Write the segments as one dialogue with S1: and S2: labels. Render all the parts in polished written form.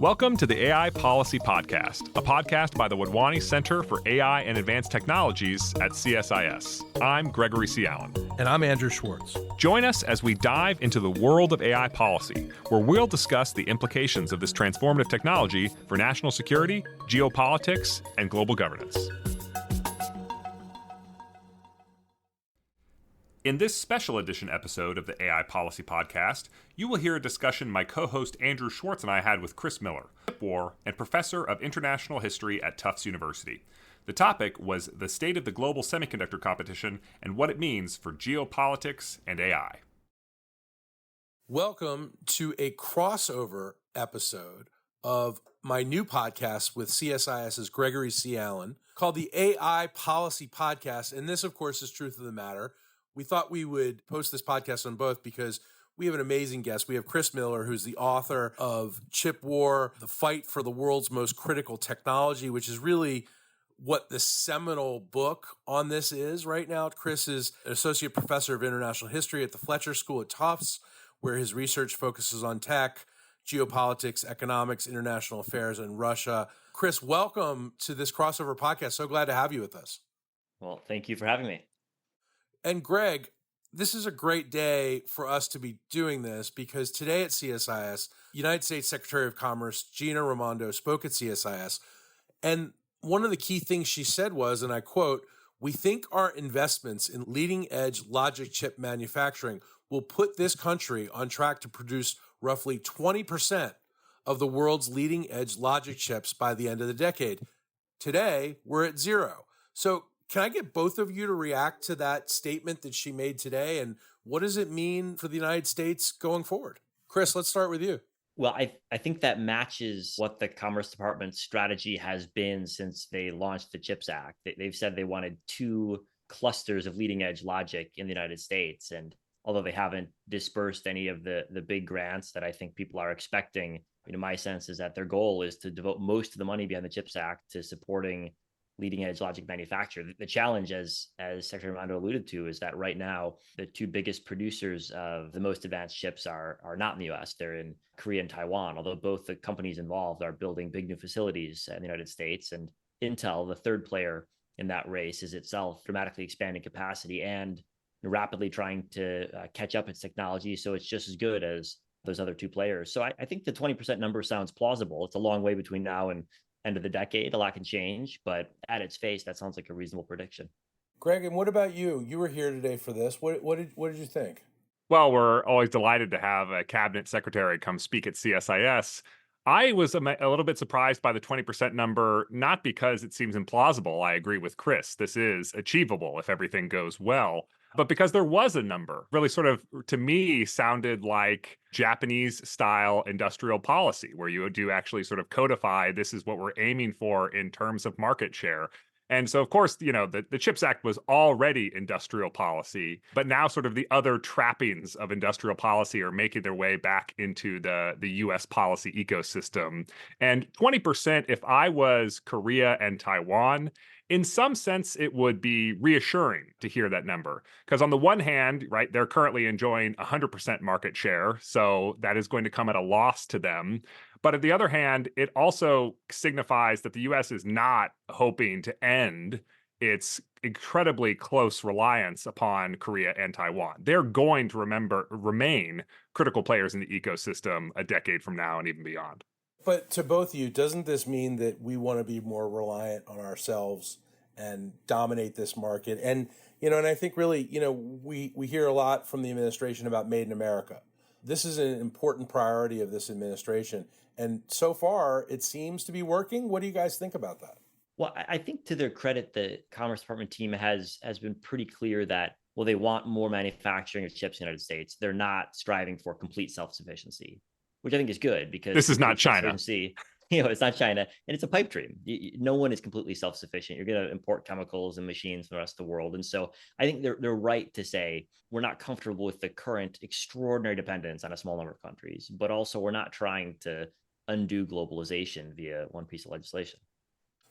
S1: Welcome to the AI Policy Podcast, a podcast by the Wadhwani Center for AI and Advanced Technologies at CSIS. I'm Gregory C. Allen.
S2: And I'm Andrew Schwartz.
S1: Join us as we dive into the world of AI policy, where we'll discuss the implications of this transformative technology for national security, geopolitics, and global governance. In this special edition episode of the AI Policy Podcast, you will hear a discussion my co-host Andrew Schwartz and I had with Chris Miller, chip war and professor of international history at Tufts University. The topic was the state of the global semiconductor competition and what it means for geopolitics and AI.
S2: Welcome to a crossover episode of my new podcast with CSIS's Gregory C. Allen called the AI Policy Podcast. And this, of course, is Truth of the Matter. We thought we would post this podcast on both because we have an amazing guest. We have Chris Miller, who's the author of Chip War, The Fight for the World's Most Critical Technology, which is really what the seminal book on this is right now. Chris is an associate professor of international history at the Fletcher School at Tufts, where his research focuses on tech, geopolitics, economics, international affairs, and Russia. Chris, welcome to this crossover podcast. So glad to have you with us.
S3: Well, thank you for having me.
S2: And Greg, this is a great day for us to be doing this because today at CSIS, United States Secretary of Commerce Gina Raimondo spoke at CSIS. And one of the key things she said was, and I quote, "We think our investments in leading edge logic chip manufacturing will put this country on track to produce roughly 20% of the world's leading edge logic chips by the end of the decade. Today, we're at zero." So can I get both of you to react to that statement that she made today? And what does it mean for the United States going forward? Chris, let's start with you.
S3: Well, I think that matches what the Commerce Department's strategy has been since they launched the CHIPS Act. They've said they wanted 2 clusters of leading edge logic in the United States. And although they haven't dispersed any of the big grants that I think people are expecting, my sense is that their goal is to devote most of the money behind the CHIPS Act to supporting leading edge logic manufacture. The challenge, as Secretary Raimondo alluded to, is that right now, the 2 biggest producers of the most advanced chips are not in the US. They're in Korea and Taiwan, although both the companies involved are building big new facilities in the United States. And Intel, the third player in that race, is itself dramatically expanding capacity and rapidly trying to catch up its technology so it's just as good as those other 2 players. So I think the 20% number sounds plausible. It's a long way between now and end of the decade. A lot can change, but at its face, that sounds like a reasonable prediction.
S2: Greg, and what about you? You were here today for this. What did you think?
S1: Well, we're always delighted to have a cabinet secretary come speak at CSIS. I was a little bit surprised by the 20% number, not because it seems implausible. I agree with Chris. This is achievable if everything goes well, but because there was a number. Really sort of, to me, sounded like Japanese style industrial policy, where you do actually sort of codify, this is what we're aiming for in terms of market share. And so, of course, the CHIPS Act was already industrial policy, but now sort of the other trappings of industrial policy are making their way back into the U.S. policy ecosystem. And 20%, if I was Korea and Taiwan, in some sense, it would be reassuring to hear that number. Because on the one hand, right, they're currently enjoying 100% market share. So that is going to come at a loss to them. But on the other hand, it also signifies that the U.S. is not hoping to end its incredibly close reliance upon Korea and Taiwan. They're going to remain critical players in the ecosystem a decade from now and even beyond.
S2: But to both of you, doesn't this mean that we want to be more reliant on ourselves and dominate this market? And, and I think really, we hear a lot from the administration about Made in America. This is an important priority of this administration. And so far, it seems to be working. What do you guys think about that?
S3: Well, I think to their credit, the Commerce Department team has been pretty clear that, well, they want more manufacturing of chips in the United States. They're not striving for complete self-sufficiency, which I think is good because
S1: this is not China.
S3: It's not China, and it's a pipe dream. No one is completely self-sufficient. You're going to import chemicals and machines from the rest of the world. And so I think they're right to say we're not comfortable with the current extraordinary dependence on a small number of countries, but also we're not trying to undo globalization via one piece of legislation.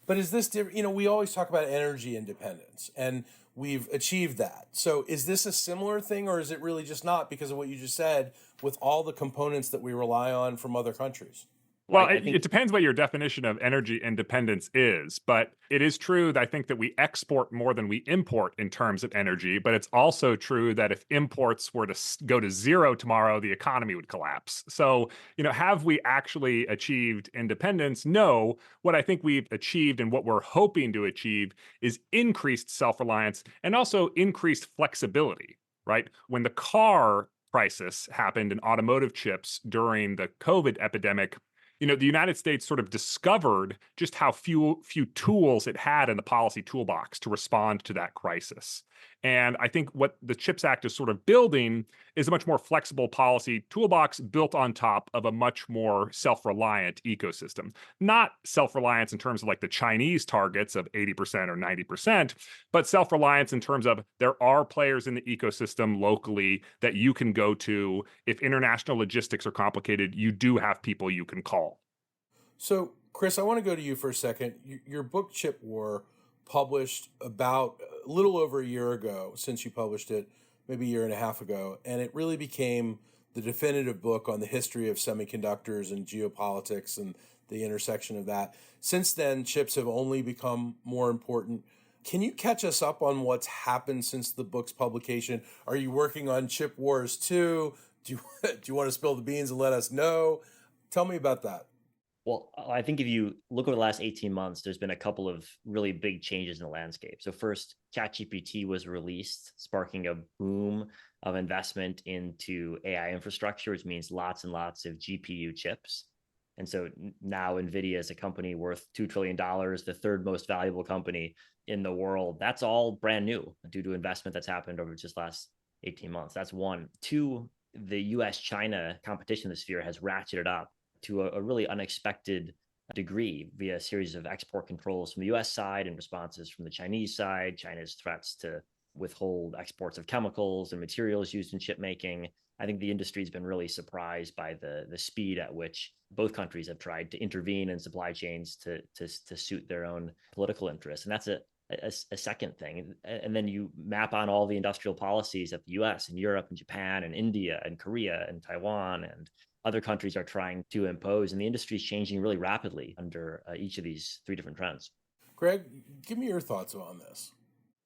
S2: But is this different? We always talk about energy independence, and we've achieved that. So is this a similar thing, or is it really just not because of what you just said with all the components that we rely on from other countries?
S1: Well,
S3: I
S1: it
S3: think
S1: depends what your definition of energy independence is, but it is true that I think that we export more than we import in terms of energy. But it's also true that if imports were to go to zero tomorrow, the economy would collapse. So, have we actually achieved independence? No. What I think we've achieved and what we're hoping to achieve is increased self reliance and also increased flexibility, right? When the car crisis happened in automotive chips during the COVID epidemic, the United States sort of discovered just how few tools it had in the policy toolbox to respond to that crisis. And I think what the CHIPS Act is sort of building is a much more flexible policy toolbox built on top of a much more self-reliant ecosystem. Not self-reliance in terms of like the Chinese targets of 80% or 90%, but self-reliance in terms of there are players in the ecosystem locally that you can go to. If international logistics are complicated, you do have people you can call.
S2: So, Chris, I want to go to you for a second. Your book, Chip War, published about a little over a year ago, since you published it, maybe a year and a half ago, and it really became the definitive book on the history of semiconductors and geopolitics and the intersection of that. Since then, chips have only become more important. Can you catch us up on what's happened since the book's publication? Are you working on Chip Wars 2? Do you want to spill the beans and let us know? Tell me about that.
S3: Well, I think if you look over the last 18 months, there's been a couple of really big changes in the landscape. So first, ChatGPT was released, sparking a boom of investment into AI infrastructure, which means lots and lots of GPU chips. And so now NVIDIA is a company worth $2 trillion, the third most valuable company in the world. That's all brand new due to investment that's happened over just last 18 months. That's one. Two, the US-China competition in the sphere has ratcheted up to a really unexpected degree via a series of export controls from the US side and responses from the Chinese side, China's threats to withhold exports of chemicals and materials used in chip making. I think the industry's been really surprised by the speed at which both countries have tried to intervene in supply chains to suit their own political interests. And that's a second thing. And then you map on all the industrial policies that the US and Europe and Japan and India and Korea and Taiwan and other countries are trying to impose, and the industry is changing really rapidly under each of these three different trends.
S2: Greg, give me your thoughts on this.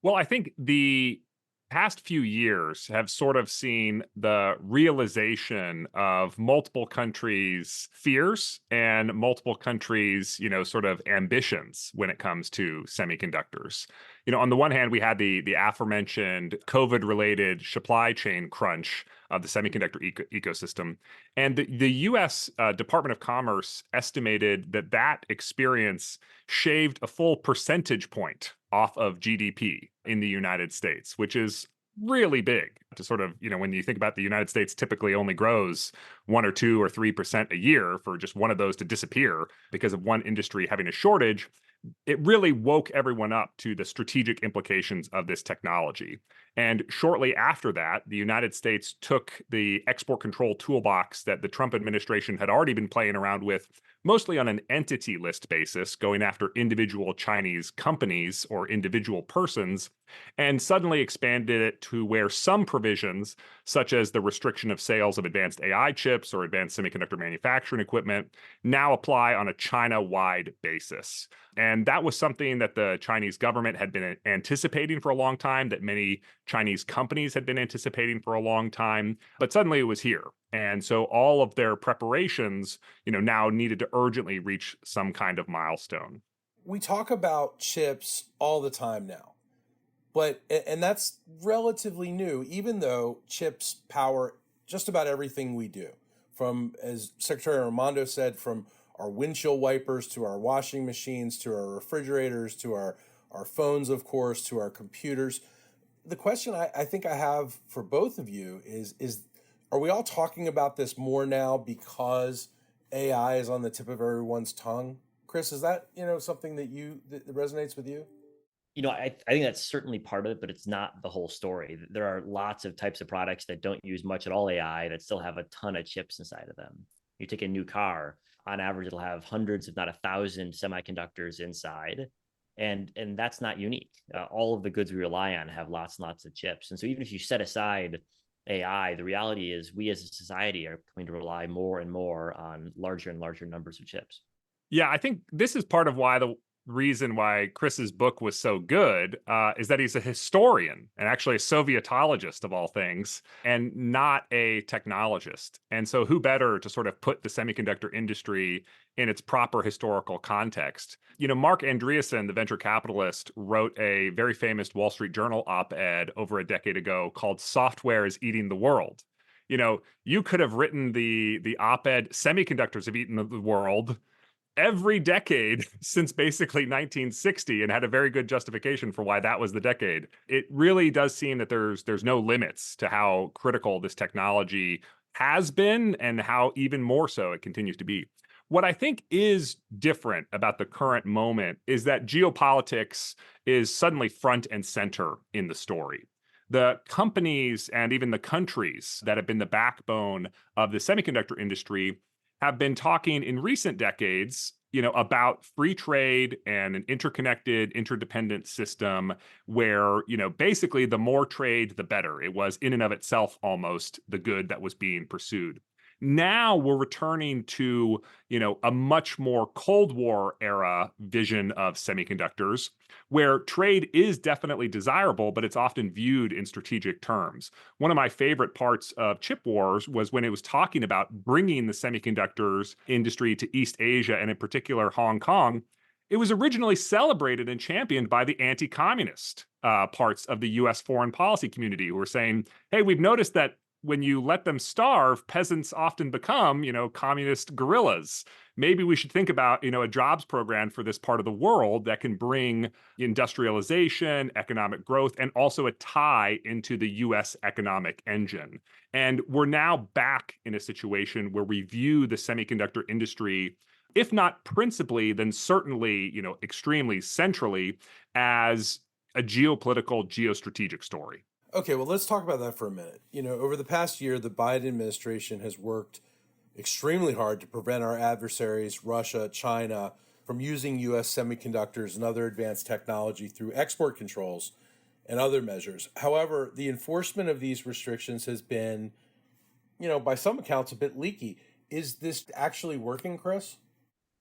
S1: Well, I think the past few years have sort of seen the realization of multiple countries' fears and multiple countries', sort of ambitions when it comes to semiconductors. On the one hand, we had the aforementioned COVID-related supply chain crunch of the semiconductor ecosystem. And the US Department of Commerce estimated that experience shaved a full percentage point off of GDP in the United States, which is really big to sort of, when you think about the United States typically only grows 1 or 2 or 3% a year, for just one of those to disappear because of one industry having a shortage, it really woke everyone up to the strategic implications of this technology. And shortly after that, the United States took the export control toolbox that the Trump administration had already been playing around with, mostly on an entity list basis, going after individual Chinese companies or individual persons, and suddenly expanded it to where some provisions, such as the restriction of sales of advanced AI chips or advanced semiconductor manufacturing equipment, now apply on a China-wide basis. And that was something that the Chinese government had been anticipating for a long time, that many Chinese companies had been anticipating for a long time, but suddenly it was here. And so all of their preparations, now needed to urgently reach some kind of milestone.
S2: We talk about chips all the time now, and that's relatively new, even though chips power just about everything we do. From, as Secretary Raimondo said, from our windshield wipers to our washing machines to our refrigerators to our phones, of course, to our computers. The question I think I have for both of you is are we all talking about this more now because AI is on the tip of everyone's tongue? Chris, is that something that resonates with you?
S3: I think that's certainly part of it, but it's not the whole story. There are lots of types of products that don't use much at all AI that still have a ton of chips inside of them. You take a new car, on average, it'll have hundreds, if not 1,000 semiconductors inside. And that's not unique. All of the goods we rely on have lots and lots of chips. And so even if you set aside AI, the reality is we as a society are going to rely more and more on larger and larger numbers of chips.
S1: Yeah, I think this is part of why the reason why Chris's book was so good is that he's a historian and actually a Sovietologist of all things, and not a technologist. And so, who better to sort of put the semiconductor industry in its proper historical context? Mark Andreessen, the venture capitalist, wrote a very famous Wall Street Journal op-ed over a decade ago called "Software is Eating the World." You could have written the op-ed "Semiconductors have Eaten the World" every decade since basically 1960, and had a very good justification for why that was the decade. It really does seem that there's no limits to how critical this technology has been, and how even more so it continues to be. What I think is different about the current moment is that geopolitics is suddenly front and center in the story. The companies and even the countries that have been the backbone of the semiconductor industry have been talking in recent decades, about free trade and an interconnected, interdependent system where, basically the more trade, the better. It was in and of itself almost the good that was being pursued. Now we're returning to, a much more Cold War era vision of semiconductors, where trade is definitely desirable, but it's often viewed in strategic terms. One of my favorite parts of Chip Wars was when it was talking about bringing the semiconductors industry to East Asia, and in particular Hong Kong. It was originally celebrated and championed by the anti-communist parts of the U.S. foreign policy community, who were saying, hey, we've noticed that when you let them starve, peasants often become, communist guerrillas. Maybe we should think about, a jobs program for this part of the world that can bring industrialization, economic growth, and also a tie into the U.S. economic engine. And we're now back in a situation where we view the semiconductor industry, if not principally, then certainly, extremely centrally, as a geopolitical, geostrategic story.
S2: Okay, well, let's talk about that for a minute. Over the past year, the Biden administration has worked extremely hard to prevent our adversaries, Russia, China, from using U.S. semiconductors and other advanced technology through export controls and other measures. However, the enforcement of these restrictions has been, by some accounts, a bit leaky. Is this actually working, Chris?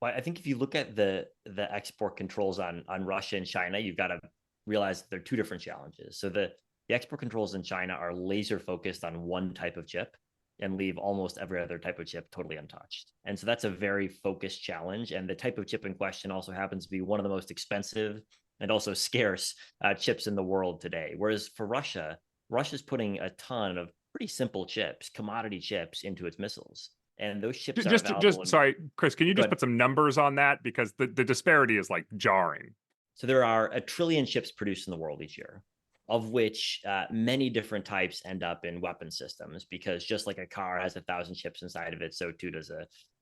S3: Well, I think if you look at the export controls on Russia and China, you've got to realize that there are two different challenges. So the export controls in China are laser focused on one type of chip and leave almost every other type of chip totally untouched. And so that's a very focused challenge. And the type of chip in question also happens to be one of the most expensive and also scarce chips in the world today. Whereas for Russia, Russia's putting a ton of pretty simple chips, commodity chips, into its missiles. And those chips are available.
S1: Sorry, Chris, can you just put some numbers on that? Because the disparity is like jarring.
S3: So there are 1 trillion chips produced in the world each year, of which many different types end up in weapon systems, because just like a car has 1,000 chips inside of it, so too does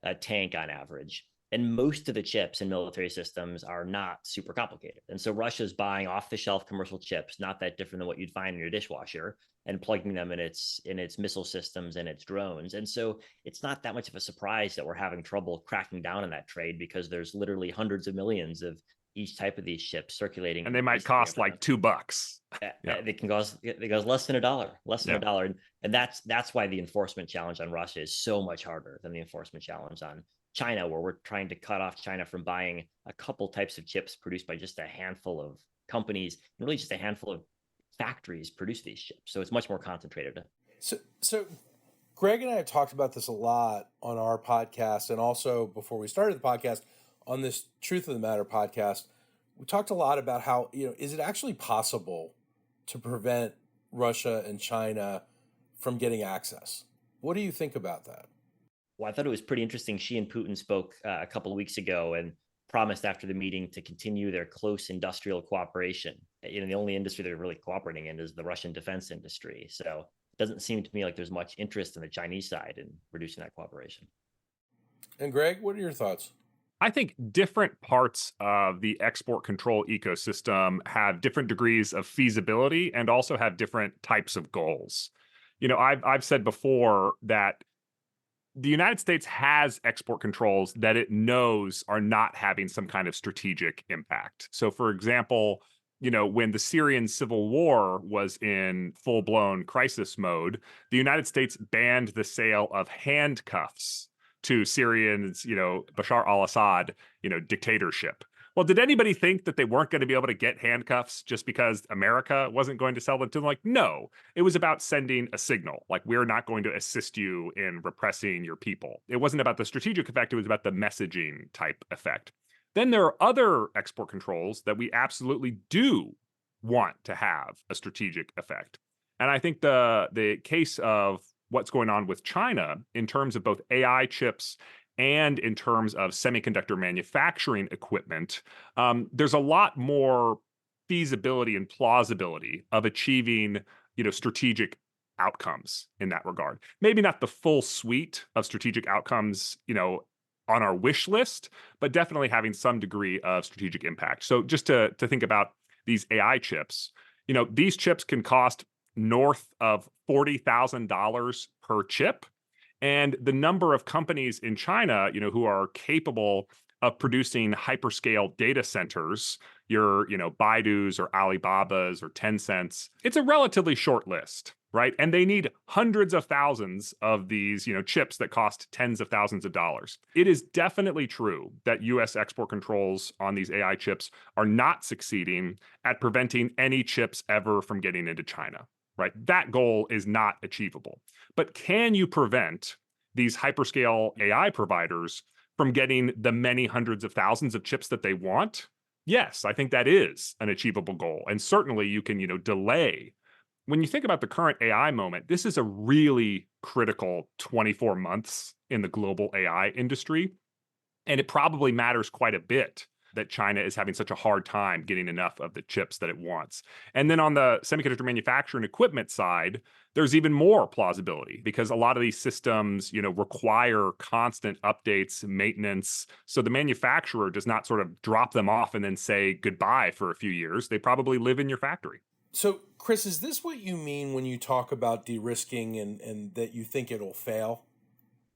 S3: a tank on average. And most of the chips in military systems are not super complicated. And so Russia's buying off-the-shelf commercial chips, not that different than what you'd find in your dishwasher, and plugging them in its missile systems and its drones. And so it's not that much of a surprise that we're having trouble cracking down on that trade, because there's literally hundreds of millions of each type of these chips circulating,
S1: and they might cost like $2.
S3: Yeah. They cost less than $1, and that's why the enforcement challenge on Russia is so much harder than the enforcement challenge on China, where we're trying to cut off China from buying a couple types of chips produced by just a handful of companies, and really just a handful of factories produce these chips. So it's much more concentrated.
S2: So Greg and I have talked about this a lot on our podcast, and also before we started the podcast on this Truth of the Matter podcast. We talked a lot about how, is it actually possible to prevent Russia and China from getting access? What do you think about that?
S3: Well, I thought it was pretty interesting. Xi and Putin spoke a couple of weeks ago and promised after the meeting to continue their close industrial cooperation. The only industry they're really cooperating in is the Russian defense industry. So it doesn't seem to me like there's much interest on the Chinese side in reducing that cooperation.
S2: And Greg, what are your thoughts?
S1: I think different parts of the export control ecosystem have different degrees of feasibility and also have different types of goals. I've said before that the United States has export controls that it knows are not having some kind of strategic impact. So, for example, when the Syrian civil war was in full-blown crisis mode, the United States banned the sale of handcuffs to Syrians, Bashar al-Assad, dictatorship. Well, did anybody think that they weren't going to be able to get handcuffs just because America wasn't going to sell them to them? Like, no, it was about sending a signal. Like, we're not going to assist you in repressing your people. It wasn't about the strategic effect. It was about the messaging type effect. Then there are other export controls that we absolutely do want to have a strategic effect. And I think the case of what's going on with China in terms of both AI chips and in terms of semiconductor manufacturing equipment, there's a lot more feasibility and plausibility of achieving, strategic outcomes in that regard. Maybe not the full suite of strategic outcomes, on our wish list, but definitely having some degree of strategic impact. So just to think about these AI chips, these chips can cost north of $40,000 per chip. And the number of companies in China, who are capable of producing hyperscale data centers, your, Baidu's or Alibaba's or Tencent's, it's a relatively short list, right? And they need hundreds of thousands of these, chips that cost tens of thousands of dollars. It is definitely true that US export controls on these AI chips are not succeeding at preventing any chips ever from getting into China, right? That goal is not achievable. But can you prevent these hyperscale AI providers from getting the many hundreds of thousands of chips that they want? Yes, I think that is an achievable goal. And certainly you can, delay. When you think about the current AI moment, this is a really critical 24 months in the global AI industry. And it probably matters quite a bit that China is having such a hard time getting enough of the chips that it wants. And then on the semiconductor manufacturing equipment side, there's even more plausibility because a lot of these systems, require constant updates, maintenance. So the manufacturer does not sort of drop them off and then say goodbye for a few years. They probably live in your factory.
S2: So, Chris, is this what you mean when you talk about de-risking and that you think it'll fail?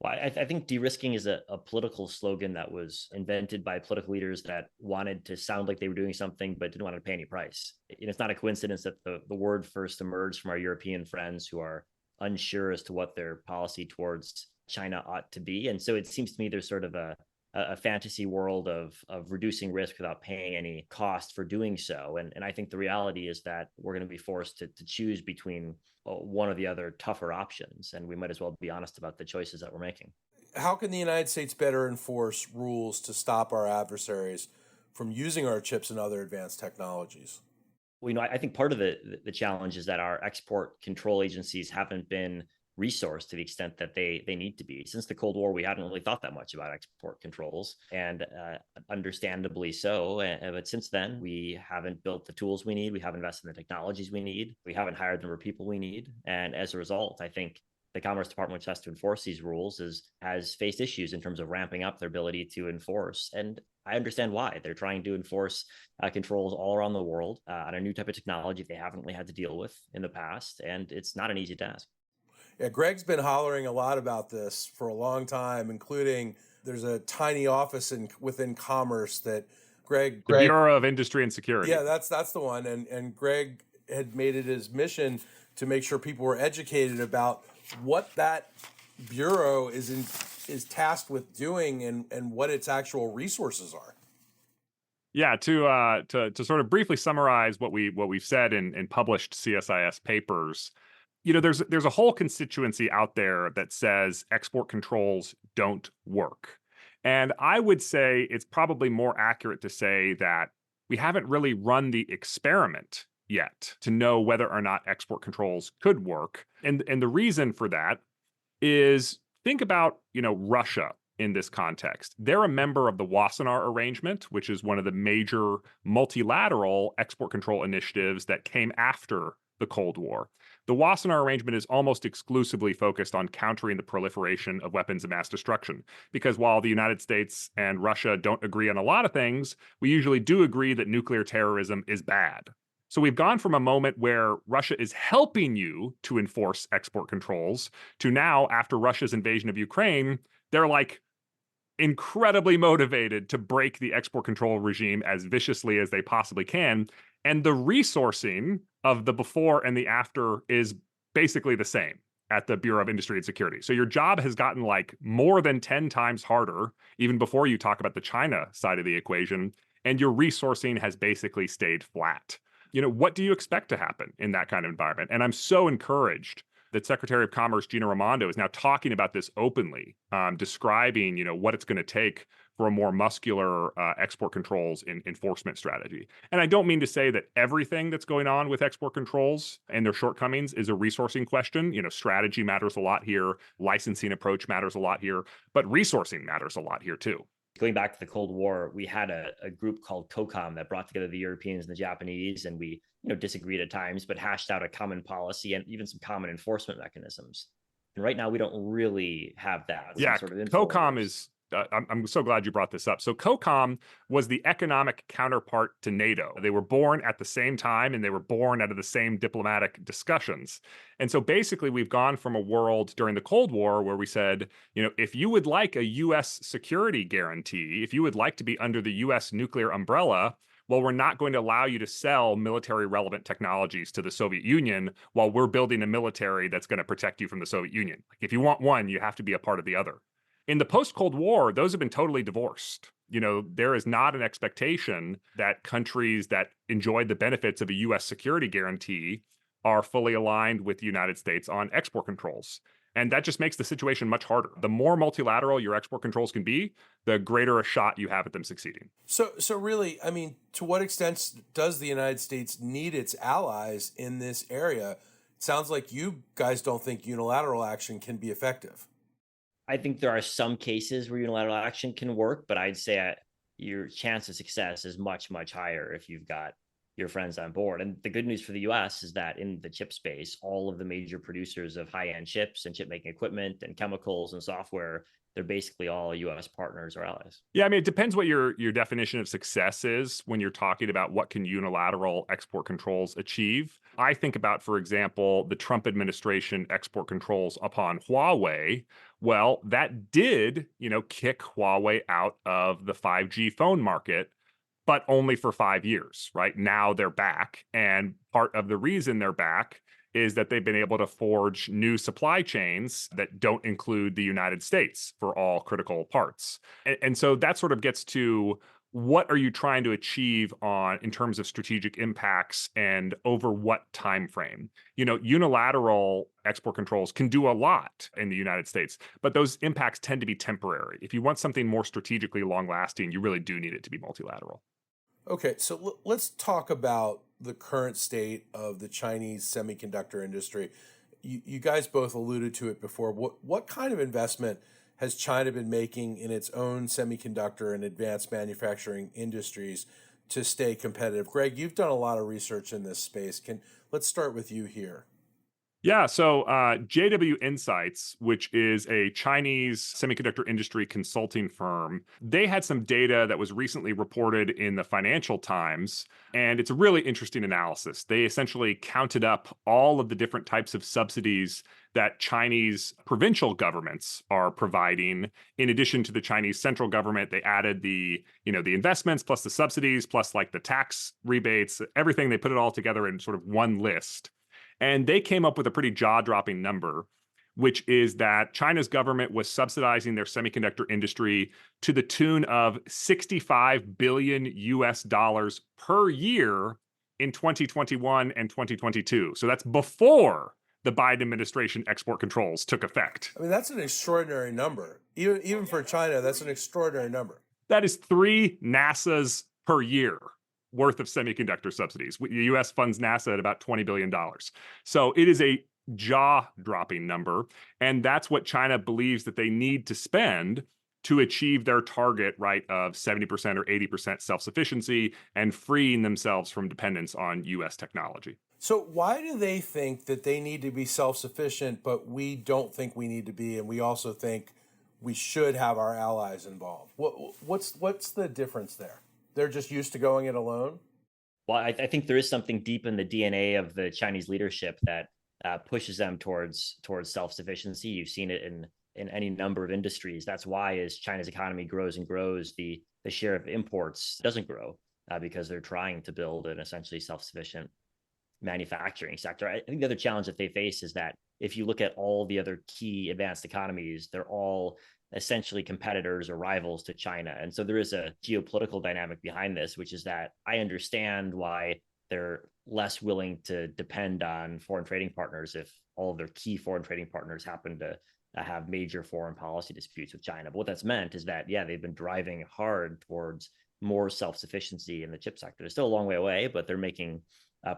S3: Well, I think de-risking is a political slogan that was invented by political leaders that wanted to sound like they were doing something, but didn't want to pay any price. It's not a coincidence that the word first emerged from our European friends who are unsure as to what their policy towards China ought to be. And so it seems to me there's sort of a fantasy world of reducing risk without paying any cost for doing so. And I think the reality is that we're going to be forced to choose between one or the other tougher options. And we might as well be honest about the choices that we're making.
S2: How can the United States better enforce rules to stop our adversaries from using our chips and other advanced technologies?
S3: Well, I think part of the challenge is that our export control agencies haven't been resourced to the extent that they need to be. Since the Cold War, we hadn't really thought that much about export controls, and understandably so. But since then, we haven't built the tools we need. We haven't invested in the technologies we need. We haven't hired the number of people we need. And as a result, I think the Commerce Department, which has to enforce these rules, has faced issues in terms of ramping up their ability to enforce. And I understand why. They're trying to enforce controls all around the world on a new type of technology they haven't really had to deal with in the past. And it's not an easy task.
S2: Yeah, Greg's been hollering a lot about this for a long time, including there's a tiny office within Commerce that Greg
S1: Bureau of Industry and Security.
S2: Yeah, that's the one. And Greg had made it his mission to make sure people were educated about what that bureau is tasked with doing and what its actual resources are.
S1: Yeah, to sort of briefly summarize what we've said in published CSIS papers, there's a whole constituency out there that says export controls don't work. And I would say it's probably more accurate to say that we haven't really run the experiment yet to know whether or not export controls could work. And the reason for that is think about, Russia in this context. They're a member of the Wassenaar Arrangement, which is one of the major multilateral export control initiatives that came after the Cold War. The Wassenaar Arrangement is almost exclusively focused on countering the proliferation of weapons of mass destruction, because while the United States and Russia don't agree on a lot of things, we usually do agree that nuclear terrorism is bad. So we've gone from a moment where Russia is helping you to enforce export controls to now, after Russia's invasion of Ukraine, they're like, incredibly motivated to break the export control regime as viciously as they possibly can. And the resourcing of the before and the after is basically the same at the Bureau of Industry and Security. So your job has gotten like more than 10 times harder, even before you talk about the China side of the equation. And your resourcing has basically stayed flat. What do you expect to happen in that kind of environment? And I'm so encouraged that Secretary of Commerce Gina Raimondo is now talking about this openly, describing, what it's going to take for a more muscular export controls enforcement strategy. And I don't mean to say that everything that's going on with export controls and their shortcomings is a resourcing question. Strategy matters a lot here. Licensing approach matters a lot here, but resourcing matters a lot here too.
S3: Going back to the Cold War, we had a group called COCOM that brought together the Europeans and the Japanese, and we disagreed at times, but hashed out a common policy and even some common enforcement mechanisms. And right now, we don't really have that.
S1: Yeah,
S3: sort of
S1: COCOM is. I'm so glad you brought this up. So COCOM was the economic counterpart to NATO. They were born at the same time, and they were born out of the same diplomatic discussions. And so basically, we've gone from a world during the Cold War where we said, if you would like a U.S. security guarantee, if you would like to be under the U.S. nuclear umbrella, well, we're not going to allow you to sell military relevant technologies to the Soviet Union while we're building a military that's going to protect you from the Soviet Union. If you want one, you have to be a part of the other. In the post-Cold War, those have been totally divorced. There is not an expectation that countries that enjoyed the benefits of a U.S. security guarantee are fully aligned with the United States on export controls. And that just makes the situation much harder. The more multilateral your export controls can be, the greater a shot you have at them succeeding.
S2: So really, I mean, to what extent does the United States need its allies in this area? It sounds like you guys don't think unilateral action can be effective.
S3: I think there are some cases where unilateral action can work, but I'd say your chance of success is much, much higher if you've got your friends on board. And the good news for the US is that in the chip space, all of the major producers of high-end chips and chip making equipment and chemicals and software, they're basically all US partners or allies.
S1: Yeah, I mean, it depends what your definition of success is when you're talking about what can unilateral export controls achieve. I think about, for example, the Trump administration export controls upon Huawei. Well, that did, kick Huawei out of the 5G phone market, but only for 5 years, right? Now they're back. And part of the reason they're back is that they've been able to forge new supply chains that don't include the United States for all critical parts. And so that sort of gets to what are you trying to achieve in terms of strategic impacts and over what time frame? Unilateral export controls can do a lot in the United States, but those impacts tend to be temporary. If you want something more strategically long lasting, you really do need it to be multilateral.
S2: Okay, so let's talk about the current state of the Chinese semiconductor industry. You guys both alluded to it before. What kind of investment has China been making in its own semiconductor and advanced manufacturing industries to stay competitive? Greg, you've done a lot of research in this space. Let's start with you here.
S1: Yeah, so JW Insights, which is a Chinese semiconductor industry consulting firm, they had some data that was recently reported in the Financial Times, and it's a really interesting analysis. They essentially counted up all of the different types of subsidies that Chinese provincial governments are providing. In addition to the Chinese central government, they added the investments plus the subsidies plus like the tax rebates, everything. They put it all together in sort of one list. And they came up with a pretty jaw-dropping number, which is that China's government was subsidizing their semiconductor industry to the tune of $65 billion US per year in 2021 and 2022. So that's before the Biden administration export controls took effect.
S2: I mean, that's an extraordinary number. Even for China, that's an extraordinary number.
S1: That is 3 NASA's per year worth of semiconductor subsidies. The U.S. funds NASA at about $20 billion. So it is a jaw-dropping number, and that's what China believes that they need to spend to achieve their target, right, of 70% or 80% self-sufficiency and freeing themselves from dependence on U.S. technology.
S2: So why do they think that they need to be self-sufficient, but we don't think we need to be, and we also think we should have our allies involved? What's the difference there? They're just used to going it alone?
S3: Well, I think there is something deep in the DNA of the Chinese leadership that pushes them towards self-sufficiency. You've seen it in in any number of industries. That's why as China's economy grows and grows, the share of imports doesn't grow because they're trying to build an essentially self-sufficient manufacturing sector. I think the other challenge that they face is that if you look at all the other key advanced economies, they're all essentially competitors or rivals to China. And so there is a geopolitical dynamic behind this, which is that I understand why they're less willing to depend on foreign trading partners if all of their key foreign trading partners happen to have major foreign policy disputes with China. But what that's meant is that, yeah, they've been driving hard towards more self-sufficiency in the chip sector. They're still a long way away, but they're making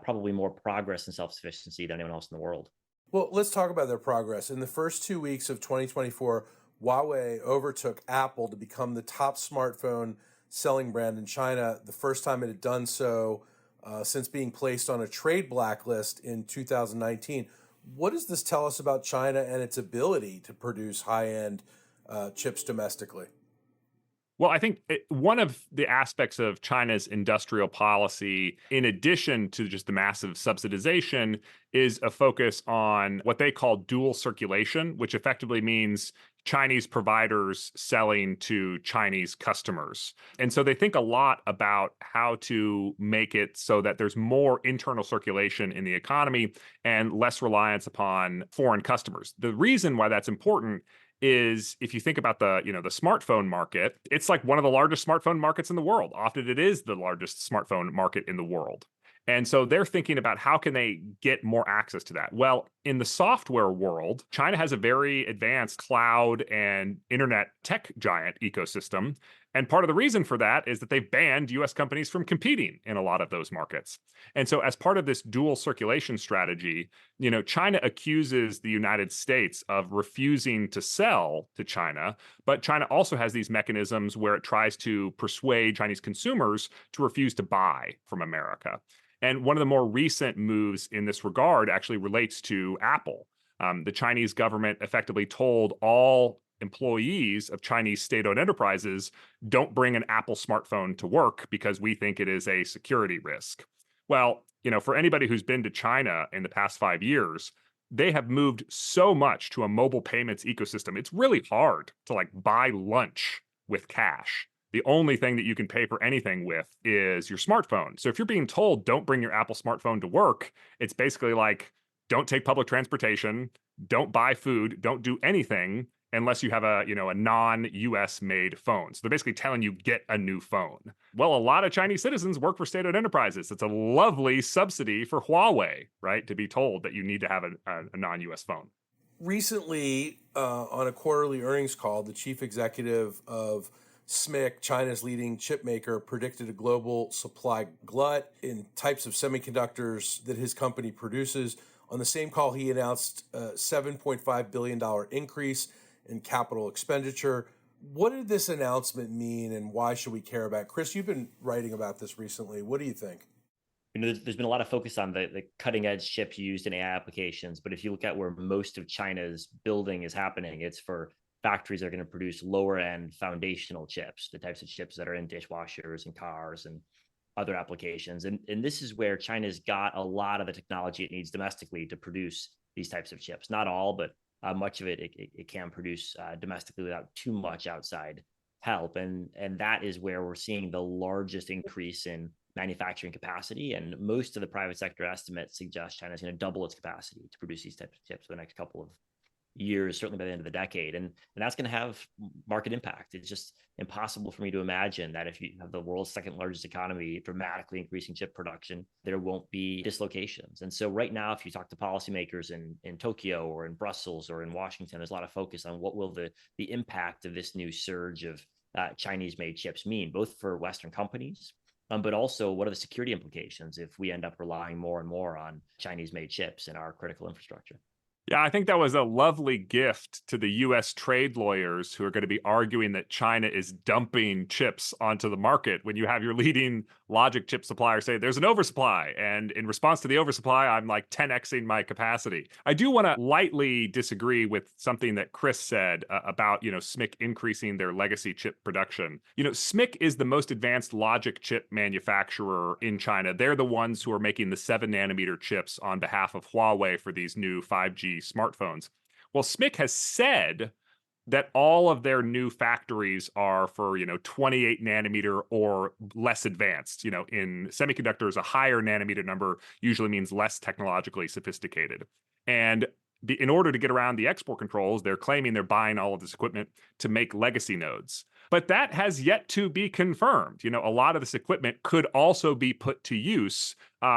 S3: probably more progress in self-sufficiency than anyone else in the world.
S2: Well, let's talk about their progress. In the first 2 weeks of 2024, Huawei overtook Apple to become the top smartphone selling brand in China, the first time it had done so since being placed on a trade blacklist in 2019. What does this tell us about China and its ability to produce high-end chips domestically?
S1: Well, I think one of the aspects of China's industrial policy, in addition to just the massive subsidization, is a focus on what they call dual circulation, which effectively means Chinese providers selling to Chinese customers. And so they think a lot about how to make it so that there's more internal circulation in the economy and less reliance upon foreign customers. The reason why that's important is if you think about the smartphone market, it's like one of the largest smartphone markets in the world. Often it is the largest smartphone market in the world. And so they're thinking about how can they get more access to that. Well, in the software world, China has a very advanced cloud and internet tech giant ecosystem. And part of the reason for that is that they've banned US companies from competing in a lot of those markets. And so as part of this dual circulation strategy, China accuses the United States of refusing to sell to China, but China also has these mechanisms where it tries to persuade Chinese consumers to refuse to buy from America. And one of the more recent moves in this regard actually relates to Apple. The Chinese government effectively told all employees of Chinese state-owned enterprises, don't bring an Apple smartphone to work because we think it is a security risk. Well, for anybody who's been to China in the past 5 years, they have moved so much to a mobile payments ecosystem. It's really hard to buy lunch with cash. The only thing that you can pay for anything with is your smartphone. So if you're being told don't bring your Apple smartphone to work, it's basically like don't take public transportation, don't buy food, don't do anything unless you have a non-US made phone. So they're basically telling you get a new phone. Well, a lot of Chinese citizens work for state-owned enterprises. It's a lovely subsidy for Huawei, right? To be told that you need to have a non-US phone.
S2: Recently, on a quarterly earnings call, the chief executive of SMIC, China's leading chip maker, predicted a global supply glut in types of semiconductors that his company produces. On the same call, he announced a $7.5 billion increase in capital expenditure. What did this announcement mean and why should we care about it? Chris, you've been writing about this recently. What do you think?
S3: There's been a lot of focus on the cutting edge chips used in AI applications, but if you look at where most of China's building is happening, it's for factories that are going to produce lower end foundational chips, the types of chips that are in dishwashers and cars and other applications. And this is where China's got a lot of the technology it needs domestically to produce these types of chips. Not all, but much of it can produce domestically without too much outside help. And that is where we're seeing the largest increase in manufacturing capacity. And most of the private sector estimates suggest China's going to double its capacity to produce these types of chips for the next couple of years, certainly by the end of the decade. And that's going to have market impact. It's just impossible for me to imagine that if you have the world's second largest economy dramatically increasing chip production, there won't be dislocations. And so right now, if you talk to policymakers in Tokyo or in Brussels or in Washington, there's a lot of focus on what will the impact of this new surge of Chinese-made chips mean, both for Western companies, but also what are the security implications if we end up relying more and more on Chinese-made chips in our critical infrastructure.
S1: Yeah, I think that was a lovely gift to the US trade lawyers who are going to be arguing that China is dumping chips onto the market when you have your leading logic chip supplier say there's an oversupply. And in response to the oversupply, I'm 10xing my capacity. I do want to lightly disagree with something that Chris said about, SMIC increasing their legacy chip production. SMIC is the most advanced logic chip manufacturer in China. They're the ones who are making the 7-nanometer chips on behalf of Huawei for these new 5G smartphones. Well, SMIC has said that all of their new factories are for, 28 nanometer or less advanced. In semiconductors, a higher nanometer number usually means less technologically sophisticated. And in order to get around the export controls, they're claiming they're buying all of this equipment to make legacy nodes. But that has yet to be confirmed. A lot of this equipment could also be put to use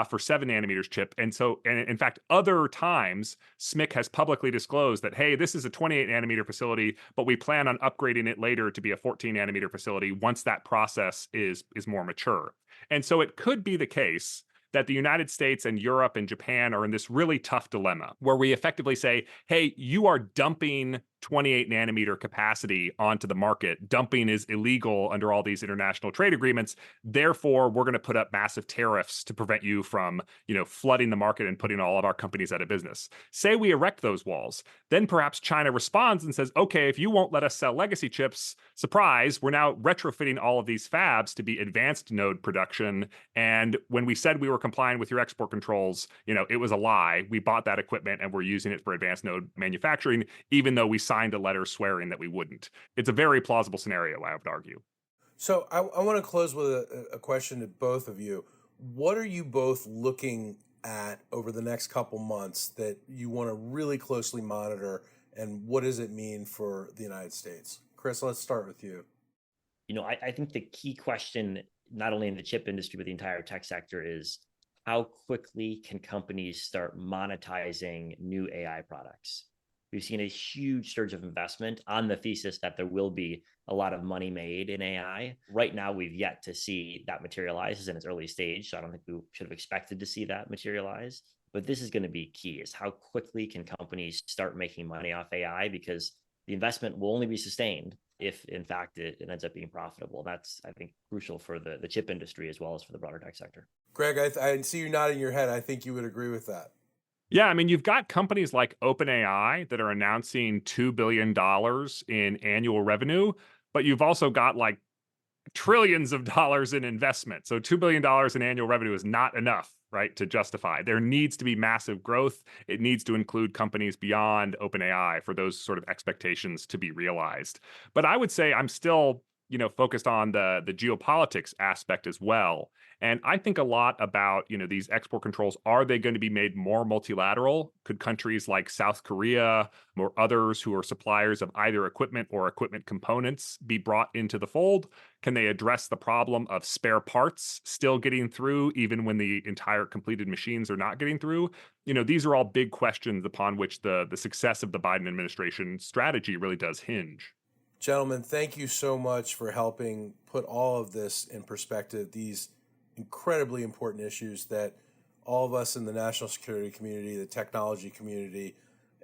S1: for 7 nanometers chip. And in fact, other times, SMIC has publicly disclosed that, hey, this is a 28 nanometer facility, but we plan on upgrading it later to be a 14 nanometer facility once that process is more mature. And so it could be the case that the United States and Europe and Japan are in this really tough dilemma where we effectively say, hey, you are dumping 28 nanometer capacity onto the market. Dumping is illegal under all these international trade agreements. Therefore, we're going to put up massive tariffs to prevent you from, flooding the market and putting all of our companies out of business. Say we erect those walls. Then perhaps China responds and says, okay, if you won't let us sell legacy chips, surprise, we're now retrofitting all of these fabs to be advanced node production. And when we said we were complying with your export controls, it was a lie. We bought that equipment and we're using it for advanced node manufacturing, even though we signed a letter swearing that we wouldn't. It's a very plausible scenario, I would argue.
S2: So I want to close with a question to both of you. What are you both looking at over the next couple months that you want to really closely monitor, and what does it mean for the United States? Chris, let's start with you.
S3: I think the key question, not only in the chip industry, but the entire tech sector, is how quickly can companies start monetizing new AI products? We've seen a huge surge of investment on the thesis that there will be a lot of money made in AI. Right now, we've yet to see that materialize. It's in its early stage, so I don't think we should have expected to see that materialize. But this is going to be key, is how quickly can companies start making money off AI, because the investment will only be sustained if, in fact, it ends up being profitable. That's, I think, crucial for the chip industry as well as for the broader tech sector.
S2: Greg, I see you nodding your head. I think you would agree with that.
S1: Yeah, I mean, you've got companies like OpenAI that are announcing $2 billion in annual revenue, but you've also got like trillions of dollars in investment. So $2 billion in annual revenue is not enough, right, to justify. There needs to be massive growth. It needs to include companies beyond OpenAI for those sort of expectations to be realized. But I would say I'm still focused on the geopolitics aspect as well. And I think a lot about, these export controls. Are they going to be made more multilateral? Could countries like South Korea or others who are suppliers of either equipment or equipment components be brought into the fold? Can they address the problem of spare parts still getting through, even when the entire completed machines are not getting through? These are all big questions upon which the success of the Biden administration strategy really does hinge.
S2: Gentlemen, thank you so much for helping put all of this in perspective, these incredibly important issues that all of us in the national security community, the technology community,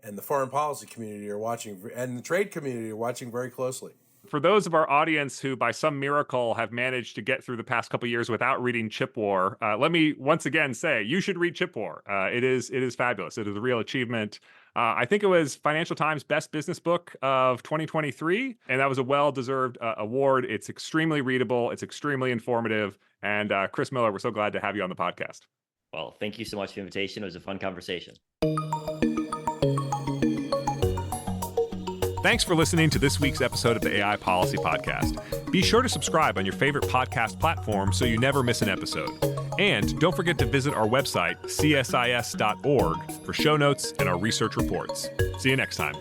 S2: and the foreign policy community are watching, and the trade community are watching very closely.
S1: For those of our audience who, by some miracle, have managed to get through the past couple of years without reading Chip War, let me once again say you should read Chip War. It is fabulous. It is a real achievement. I think it was Financial Times' best business book of 2023, and that was a well-deserved award. It's extremely readable. It's extremely informative. And Chris Miller, we're so glad to have you on the podcast.
S3: Well, thank you so much for the invitation. It was a fun conversation.
S1: Thanks for listening to this week's episode of the AI Policy Podcast. Be sure to subscribe on your favorite podcast platform so you never miss an episode. And don't forget to visit our website, csis.org, for show notes and our research reports. See you next time.